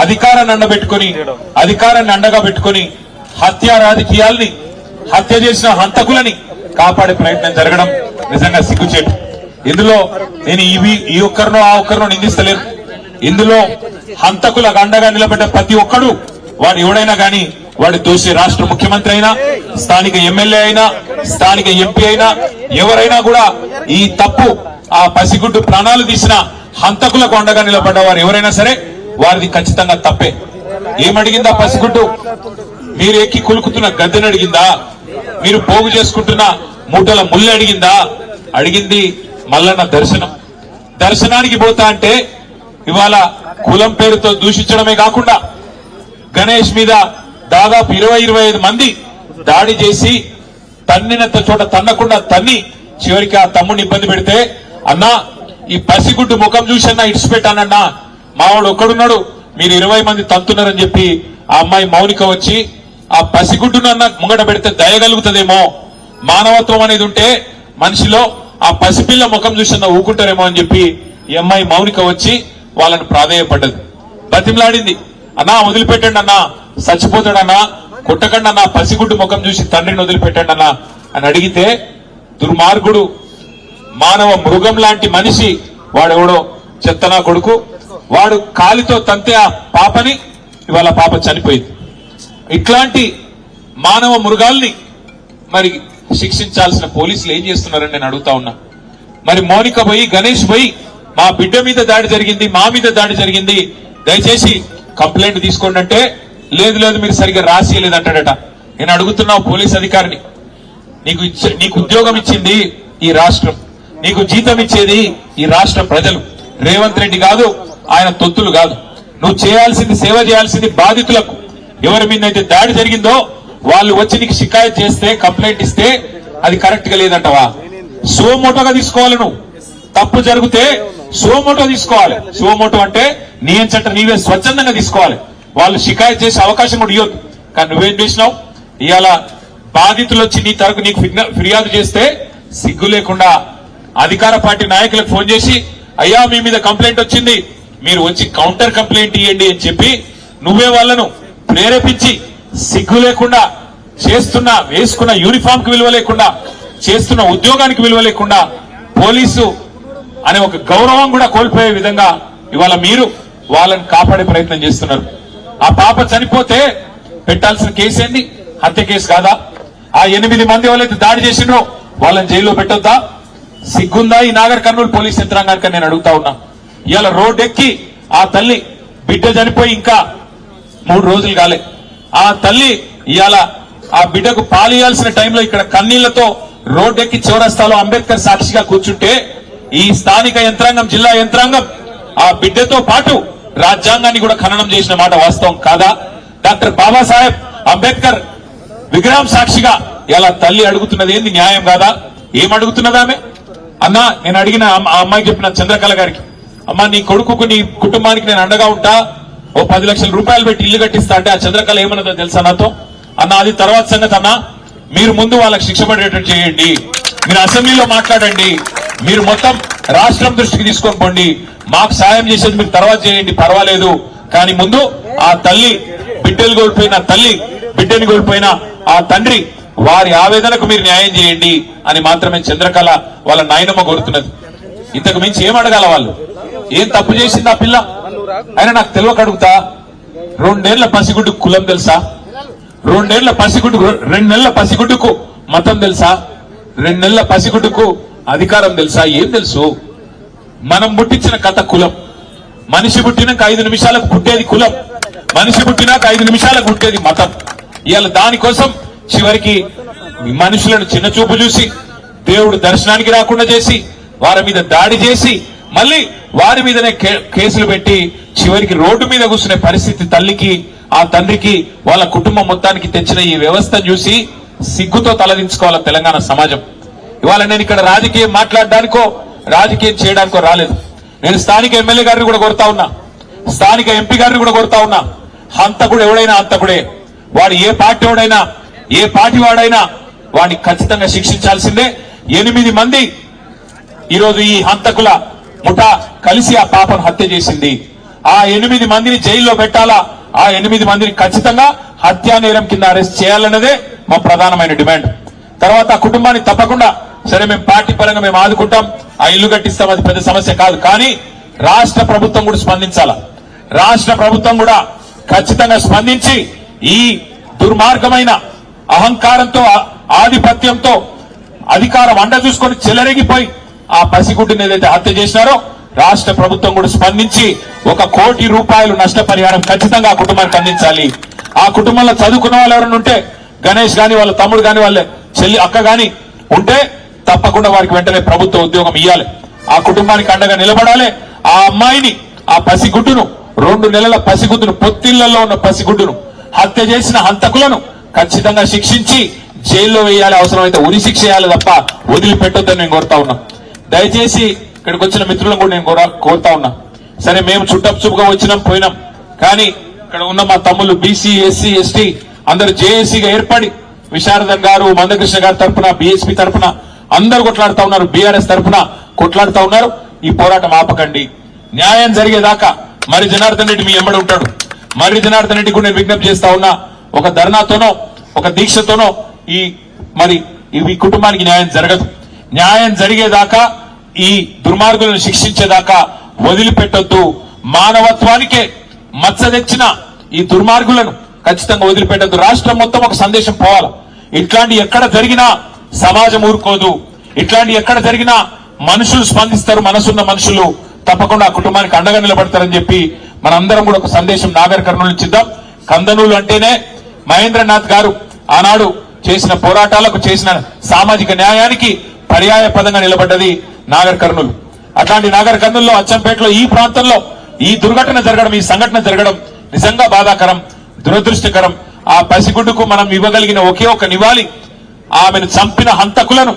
అధికారాన్ని అండగా పెట్టుకుని హత్య రాజకీయాల్ని, హత్య చేసిన హంతకులని కాపాడే ప్రయత్నం జరగడం నిజంగా సిగ్గుచేటు. ఇందులో నేను ఈ ఒక్కరినో ఆ ఒక్కరినో నిందిస్తలేను. ఇందులో హంతకులకు అండగా నిలబడ్డ ప్రతి ఒక్కడు, వాడు ఎవడైనా గాని, వాడు దోషి. రాష్ట్ర ముఖ్యమంత్రి అయినా, స్థానిక ఎమ్మెల్యే అయినా, స్థానిక ఎంపీ అయినా, ఎవరైనా కూడా ఈ తప్పు, ఆ పసిగుడ్డు ప్రాణాలు తీసిన హంతకులకు అండగా నిలబడ్డ వారు ఎవరైనా సరే వారిది ఖచ్చితంగా తప్పే. ఏమడిగిందా పసిగుడ్డు? మీరు ఎక్కి కులుకుతున్న గద్దెని అడిగిందా? మీరు పోగు చేసుకుంటున్న మూటల ముళ్ళు అడిగిందా? అడిగింది మల్లన్న దర్శనం. దర్శనానికి పోతా అంటే ఇవాళ కులం పేరుతో దూషించడమే కాకుండా గణేష్ మీద దాదాపు 20-25 మంది దాడి చేసి తన్నినంత చోట తన్నకుండా తన్ని చివరికి ఆ తమ్ముడిని ఇబ్బంది పెడితే, అన్నా ఈ పసిగుడ్డు ముఖం చూసన్నా ఇడిచిపెట్టానన్నా, మావాడు ఒక్కడున్నాడు, మీరు 20 మంది తంతున్నారని చెప్పి ఆ అమ్మాయి మౌనిక వచ్చి ఆ పసిగుడ్డునన్న ముంగట పెడితే దయగలుగుతుందేమో, మానవత్వం అనేది ఉంటే మనిషిలో ఆ పసిపిల్ల ముఖం చూసన్నా ఊకుంటారేమో అని చెప్పి ఈ అమ్మాయి మౌనిక వచ్చి వాళ్ళని ప్రాధేయపడ్డది, బతిమలాడింది. అన్నా వదిలిపెట్టండి అన్నా, చచ్చిపోతాడన్నా, కొట్టకండి అన్నా, పసిగుడ్డు ముఖం చూసి తండ్రిని వదిలిపెట్టండి అన్నా అని అడిగితే, దుర్మార్గుడు, మానవ మృగం లాంటి మనిషి వాడెవడో చెత్తనా కొడుకు, వాడు కాలితో తంతే ఆ పాపని, ఇవాళ పాప చనిపోయింది. ఇట్లాంటి మానవ మృగాల్ని మరి శిక్షించాల్సిన పోలీసులు ఏం చేస్తున్నారని నేను అడుగుతా ఉన్నా. మరి మౌనిక పోయి, గణేష్ పోయి, మా బిడ్డ మీద దాడి జరిగింది, మా మీద దాడి జరిగింది, దయచేసి కంప్లైంట్ తీసుకోండి అంటే, లేదు లేదు మీరు సరిగ్గా రాసియలేదంటాడట. నేను అడుగుతున్నా పోలీస్ అధికారిని, నీకు ఉద్యోగం ఇచ్చింది ఈ రాష్ట్రం, నీకు జీతం ఇచ్చేది ఈ రాష్ట్ర ప్రజలు, రేవంత్ రెడ్డి కాదు, ఆయన తొత్తులు కాదు. నువ్వు చేయాల్సింది, సేవ చేయాల్సింది బాధితులకు. ఎవరి మీద అయితే దాడి జరిగిందో వాళ్ళు వచ్చి నీకు షికాయత్ చేస్తే, కంప్లైంట్ ఇస్తే అది కరెక్ట్ గా లేదంటవా? సోమోటోగా తీసుకోవాలి. నువ్వు తప్పు జరిగితే సోమోటో తీసుకోవాలి. సోమోటో అంటే నీ ఎంచట నీవే స్వచ్ఛందంగా తీసుకోవాలి. వాళ్ళు షికాయత్ చేసే అవకాశం కూడా ఇవ్వద్దు. కానీ నువ్వేం చేసినావు? ఇవాళ బాధితులు వచ్చి నీ తరపు నీకు ఫిర్యాదు చేస్తే సిగ్గు లేకుండా అధికార పార్టీ నాయకులకు ఫోన్ చేసి, అయ్యా మీ మీద కంప్లైంట్ వచ్చింది, మీరు వచ్చి కౌంటర్ కంప్లైంట్ ఇవ్వండి అని చెప్పి నువ్వే వాళ్ళను ప్రేరేపించి, సిగ్గు లేకుండా చేస్తున్న, వేసుకున్న యూనిఫామ్ కి విలువ లేకుండా, చేస్తున్న ఉద్యోగానికి విలువ లేకుండా, పోలీసు అనే ఒక గౌరవం కూడా కోల్పోయే విధంగా ఇవాళ మీరు వాళ్ళని కాపాడే ప్రయత్నం చేస్తున్నారు. ఆ పాప చనిపోతే పెట్టాల్సిన కేసు ఏంది? హత్య కేసు కాదా? ఆ 8 మంది వాళ్ళైతే దాడి చేసిండ్రో వాళ్ళని జైల్లో పెట్టొద్దా? సిగ్గుందా ఈ నాగర్ కర్నూలు పోలీస్ యంత్రాంగానికి నేను అడుగుతా ఉన్నా. ఇవాళ రోడ్డెక్కి ఆ తల్లి బిడ్డ చనిపోయి ఇంకా 3 రోజులు కాలే, ఆ తల్లి ఇవాళ ఆ బిడ్డకు పాలియాల్సిన టైంలో ఇక్కడ కన్నీళ్లతో రోడ్డెక్కి చౌరస్తాలో అంబేద్కర్ సాక్షిగా కూర్చుంటే, ఈ స్థానిక యంత్రాంగం, జిల్లా యంత్రాంగం ఆ బిడ్డతో పాటు రాజ్యాంగాన్ని కూడా ఖననం చేసిన మాట వాస్తవం కాదా? డాక్టర్ బాబాసాహెబ్ అంబేద్కర్ విగ్రహం సాక్షిగా ఇలా తల్లి అడుగుతున్నది ఏంది? న్యాయం కాదా? ఏం అడుగుతున్నది ఆమె? అన్నా నేను అడిగిన ఆ అమ్మాయికి చెప్పిన చంద్రకళ గారికి, అమ్మా నీ కొడుకుకు, నీ కుటుంబానికి నేను అండగా ఉంటా, ఓ 10 లక్షల రూపాయలు పెట్టి ఇల్లు కట్టిస్తా అంటే ఆ చంద్రకళ ఏమన్నదో తెలుసా నాతో? అన్న అది తర్వాత సంగతి అన్నా, మీరు ముందు వాళ్ళకి శిక్ష పడేటట్టు చేయండి, మీరు అసెంబ్లీలో మాట్లాడండి, మీరు మొత్తం రాష్ట్రం దృష్టికి తీసుకొని పోండి, మాకు సాయం చేసేది మీరు తర్వాత చేయండి పర్వాలేదు, కానీ ముందు ఆ తల్లి, బిడ్డలు కోల్పోయిన తల్లి, బిడ్డని కోల్పోయిన ఆ తండ్రి, వారి ఆవేదనకు మీరు న్యాయం చేయండి అని మాత్రమే చంద్రకళ వాళ్ళ నాయనమ్మ కోరుతున్నది. ఇంతకు మించి ఏం అడగాల? వాళ్ళు ఏం తప్పు చేసింది ఆ పిల్ల? అయినా నాకు తెలియక అడుగుతా, 2 ఏళ్ల పసిగుడ్డు కులం తెలుసా? 2 ఏళ్ల పసిగుడ్డు, 2 నెలల పసిగుడ్డుకు మతం తెలుసా? 2 నెలల పసిగుడ్డుకు అధికారం తెలుసా? ఏం తెలుసు? మనం పుట్టించిన కథ కులం. మనిషి పుట్టినాక 5 నిమిషాలకు పుట్టేది కులం, మనిషి పుట్టినాక 5 నిమిషాలకు పుట్టేది మతం. ఇవాళ దానికోసం చివరికి మనుషులను చిన్న చూపు చూసి, దేవుడు దర్శనానికి రాకుండా చేసి, వారి మీద దాడి చేసి, మళ్ళీ వారి మీదనే కేసులు పెట్టి చివరికి రోడ్డు మీద కూర్చునే పరిస్థితి తల్లికి, ఆ తండ్రికి, వాళ్ళ కుటుంబం మొత్తానికి తెచ్చిన ఈ వ్యవస్థను చూసి సిగ్గుతో తలదించుకోవాలి తెలంగాణ సమాజం. ఇవాళ నేను ఇక్కడ రాజకీయం మాట్లాడడానికో రాజకీయం చేయడానికో రాలేదు. నేను స్థానిక ఎమ్మెల్యే గారిని కూడా కోరుతా ఉన్నా, స్థానిక ఎంపీ గారిని కూడా కోరుతా ఉన్నా, హంతకుడు ఎవడైనా హంతకుడే. వాడు ఏ పార్టీ వాడైనా, ఏ పార్టీ వాడైనా వాడిని ఖచ్చితంగా శిక్షించాల్సిందే. 8 మంది ఈరోజు ఈ హంతకుల ముఠా కలిసి ఆ పాపను హత్య చేసింది. ఆ 8 మందిని జైల్లో పెట్టాలా, ఆ 8 మందిని ఖచ్చితంగా హత్యా నేరం కింద అరెస్ట్ చేయాలన్నదే మా ప్రధానమైన డిమాండ్. తర్వాత ఆ కుటుంబాన్ని తప్పకుండా సరే మేము పార్టీ పరంగా మేము ఆదుకుంటాం, ఆ ఇల్లు కట్టిస్తాం, అది పెద్ద సమస్య కాదు. కానీ రాష్ట్ర ప్రభుత్వం కూడా స్పందించాల. రాష్ట్ర ప్రభుత్వం కూడా ఖచ్చితంగా స్పందించి ఈ దుర్మార్గమైన అహంకారంతో ఆధిపత్యంతో అధికారం అండ చూసుకొని చెలరేగిపోయి ఆ పసిగుడ్డిని ఏదైతే హత్య చేసినారో రాష్ట్ర ప్రభుత్వం కూడా స్పందించి 1 కోటి రూపాయలు నష్టపరిహారం ఖచ్చితంగా ఆ కుటుంబానికి అందించాలి. ఆ కుటుంబంలో చదువుకున్న వాళ్ళు ఎవరైనా ఉంటే గణేష్ గాని వాళ్ళ తమ్ముడు గాని వాళ్ళ చెల్లి అక్క గాని ఉంటే తప్పకుండా వారికి వెంటనే ప్రభుత్వ ఉద్యోగం ఇవ్వాలి. ఆ కుటుంబానికి అండగా నిలబడాలి. ఆ అమ్మాయిని, ఆ పసిగుడ్డును, 2 నెలల పసిగుడ్డును, పొత్తిళ్లలో ఉన్న పసిగుడ్డును హత్య చేసిన హంతకులను ఖచ్చితంగా శిక్షించి జైల్లో వేయాలి, అవసరమైతే ఉరి శిక్ష చేయాలి తప్ప వదిలిపెట్టొద్దని నేను కోరుతా ఉన్నా. దయచేసి ఇక్కడికి వచ్చిన మిత్రులను కూడా నేను కోరుతా ఉన్నా. సరే మేము చుట్టపుగా వచ్చినాం పోయినాం, కానీ ఇక్కడ ఉన్న మా తమ్ముళ్ళు బీసీ ఎస్సీ ఎస్టీ అందరూ జేఏసీగా ఏర్పడి విశారదన్ గారు, మందకృష్ణ గారి తరఫున, బీఎస్పీ తరఫున అందరూ కొట్లాడుతా ఉన్నారు, బీఆర్ఎస్ తరఫున కొట్లాడుతా ఉన్నారు. ఈ పోరాటం ఆపకండి. న్యాయం జరిగేదాకా మరి జనార్దన్ రెడ్డి మీ ఎంబడి ఉంటాడు. మరి జనార్దన్ రెడ్డి కూడా నేను విజ్ఞప్తి చేస్తా ఉన్నా, ఒక ధర్నాతోనో ఒక దీక్షతోనో ఈ కుటుంబానికి న్యాయం జరగదు. న్యాయం జరిగేదాకా, ఈ దుర్మార్గులను శిక్షించేదాకా వదిలిపెట్టొద్దు. మానవత్వానికే మచ్చ తెచ్చిన ఈ దుర్మార్గులను ఖచ్చితంగా వదిలిపెట్టద్దు. రాష్ట్రం మొత్తం ఒక సందేశం పోవాలి. ఇట్లాంటి ఎక్కడ జరిగినా సమాజం ఊరుకోదు. ఇట్లాంటి ఎక్కడ జరిగినా మనుషులు స్పందిస్తారు, మనసున్న మనుషులు తప్పకుండా ఆ కుటుంబానికి అండగా నిలబడతారని చెప్పి మనందరం కూడా ఒక సందేశం నాగర్ కర్నూలు నుంచి ఇద్దాం. కందనూలు అంటేనే మహేంద్రనాథ్ గారు ఆనాడు చేసిన పోరాటాలకు, చేసిన సామాజిక న్యాయానికి పర్యాయ పదంగా నిలబడ్డది నాగర్ కర్నూలు. అట్లాంటి నాగర్ కర్నూలులో, అచ్చంపేటలో, ఈ ప్రాంతంలో ఈ దుర్ఘటన జరగడం, ఈ సంఘటన జరగడం నిజంగా బాధాకరం, దురదృష్టకరం. ఆ పసిగుడ్డుకు మనం ఇవ్వగలిగిన ఒకే ఒక నివాళి, ఆమెను చంపిన హంతకులను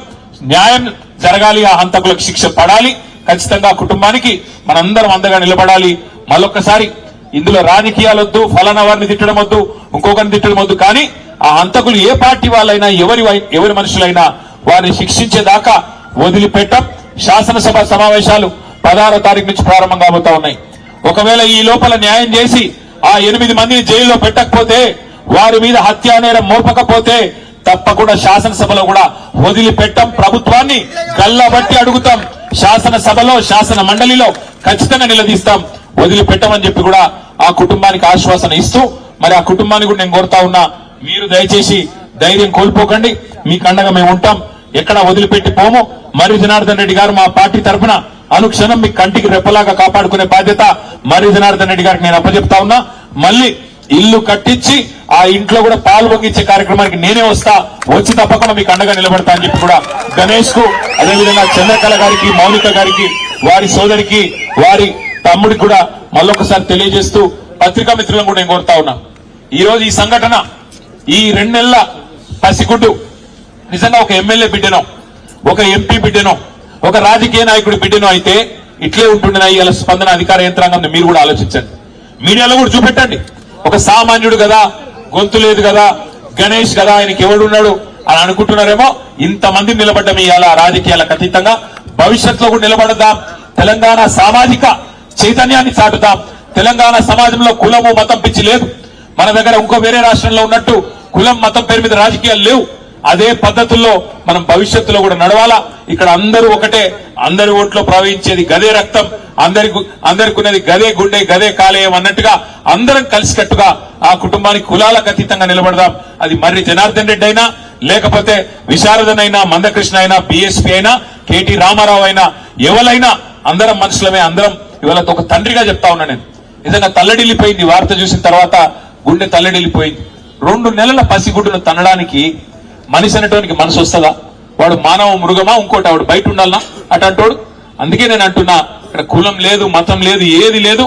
న్యాయం జరగాలి, ఆ హంతకులకు శిక్ష పడాలి. ఖచ్చితంగా కుటుంబానికి మనందరం అండగా నిలబడాలి. మళ్ళొక్కసారి ఇందులో రాజకీయాలు వద్దు, ఫలానా వారిని తిట్టడం వద్దు, ఇంకొకరిని తిట్టడం వద్దు. కానీ ఆ హంతకులు ఏ పార్టీ వాళ్ళైనా, ఎవరి మనుషులైనా వారిని శిక్షించేదాకా వదిలిపెట్టం. శాసనసభ సమావేశాలు 16వ తారీఖు నుంచి ప్రారంభం కాబోతా ఉన్నాయి. ఒకవేళ ఈ లోపల న్యాయం చేసి ఆ 8 మందిని జైల్లో పెట్టకపోతే, వారి మీద హత్యా నేరం మోపకపోతే తప్పకుండా శాసనసభలో కూడా వదిలిపెట్టం. ప్రభుత్వాన్ని గల్లబట్టి అడుగుతాం. శాసనసభలో, శాసన మండలిలో ఖచ్చితంగా నిలదీస్తాం. వదిలిపెట్టమని చెప్పి కూడా ఆ కుటుంబానికి ఆశ్వాసన ఇస్తూ, మరి ఆ కుటుంబాన్ని కూడా నేను కోరుతా ఉన్నా, మీరు దయచేసి ధైర్యం కోల్పోకండి. మీకు అండగా మేము ఉంటాం, ఎక్కడ వదిలిపెట్టి పోము. మరి జనార్దన్ రెడ్డి గారు మా పార్టీ తరఫున అనుక్షణం మీ కంటికి రెప్పలాగా కాపాడుకునే బాధ్యత మరి జనార్దన్ రెడ్డి గారికి నేను అప్పచెప్తా ఉన్నా. మళ్ళీ ఇల్లు కట్టించి ఆ ఇంట్లో కూడా పాలు పొంగించే కార్యక్రమానికి నేనే వస్తా, వచ్చి తప్పకుండా మీకు అండగా నిలబడతా అని చెప్పి కూడా గణేష్ కు, అదేవిధంగా చంద్రకళ గారికి, మౌలిక గారికి, వారి సోదరికి, వారి తమ్ముడికి కూడా మళ్ళొకసారి తెలియజేస్తూ పత్రికా మిత్రులను కూడా నేను కోరుతా ఉన్నా. ఈ రోజు ఈ సంఘటన, ఈ 2 నెలల పసిగుడ్డు నిజంగా ఒక ఎమ్మెల్యే బిడ్డనో, ఒక ఎంపీ బిడ్డనో, ఒక రాజకీయ నాయకుడి బిడ్డనో అయితే ఇట్లే ఉంటుండే ఇవాళ స్పందన అధికార యంత్రాంగం. మీరు కూడా ఆలోచించండి, మీడియాలో కూడా చూపెట్టండి. ఒక సామాన్యుడు కదా, గొంతు లేదు కదా, గణేష్ కదా, ఆయనకి ఎవడున్నాడు అని అనుకుంటున్నారేమో. ఇంతమంది నిలబడ్డం ఇవాళ రాజకీయాలకు అతీతంగా భవిష్యత్తులో కూడా నిలబడదాం. తెలంగాణ సామాజిక చైతన్యాన్ని చాటుదాం. తెలంగాణ సమాజంలో కులము మతం పిచ్చి లేదు. మన దగ్గర ఇంకో వేరే రాష్ట్రంలో ఉన్నట్టు కులం మతం పేరు మీద రాజకీయాలు లేవు. అదే పద్ధతుల్లో మనం భవిష్యత్తులో కూడా నడవాలా. ఇక్కడ అందరూ ఒకటే, అందరి ఓట్లో ప్రవహించేది గదే రక్తం, అందరికి ఉన్నది గదే గుండె, గదే కాలేయం అన్నట్టుగా అందరం కలిసికట్టుగా ఆ కుటుంబానికి కులాలకు అతీతంగా నిలబడదాం. అది మర్రి జనార్దన్ రెడ్డి అయినా, లేకపోతే విశారదన్ అయినా, మందకృష్ణ అయినా, బీఎస్పీ అయినా, కేటీ రామారావు అయినా, ఎవరైనా అందరం మనుషులమే. అందరం ఇవాళ ఒక తండ్రిగా చెప్తా ఉన్నా నేను. నిజంగా తల్లడిల్లిపోయింది వార్త చూసిన తర్వాత, గుండె తల్లడిల్లిపోయింది. 2 నెలల పసిగుడ్డును తనడానికి మనిషి అనేటానికి మనసు వస్తుందా? వాడు మానవ మృగమా, ఇంకోటి వాడు బయట ఉండాలనా అటంటోడు? అందుకే నేను అంటున్నా, ఇక్కడ కులం లేదు, మతం లేదు, ఏది లేదు.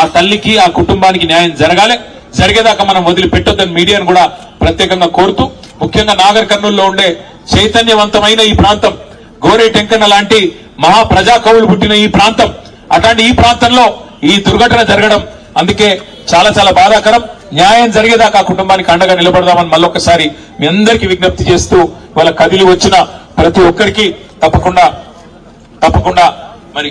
ఆ తల్లికి, ఆ కుటుంబానికి న్యాయం జరగాలి. జరిగేదాకా మనం వదిలిపెట్టొద్దని మీడియాను కూడా ప్రత్యేకంగా కోరుతూ, ముఖ్యంగా నాగర్ కర్నూలులో ఉండే చైతన్యవంతమైన ఈ ప్రాంతం, గోరే టెంకన్న లాంటి మహా ప్రజా కవులు పుట్టిన ఈ ప్రాంతం, అట్లాంటి ఈ ప్రాంతంలో ఈ దుర్ఘటన జరగడం అందుకే చాలా చాలా బాధాకరం. న్యాయం జరిగేదాకా ఆ కుటుంబానికి అండగా నిలబడదామని మళ్ళొకసారి మీ అందరికీ విజ్ఞప్తి చేస్తూ, వాళ్ళ కదిలి వచ్చిన ప్రతి ఒక్కరికి తప్పకుండా మరి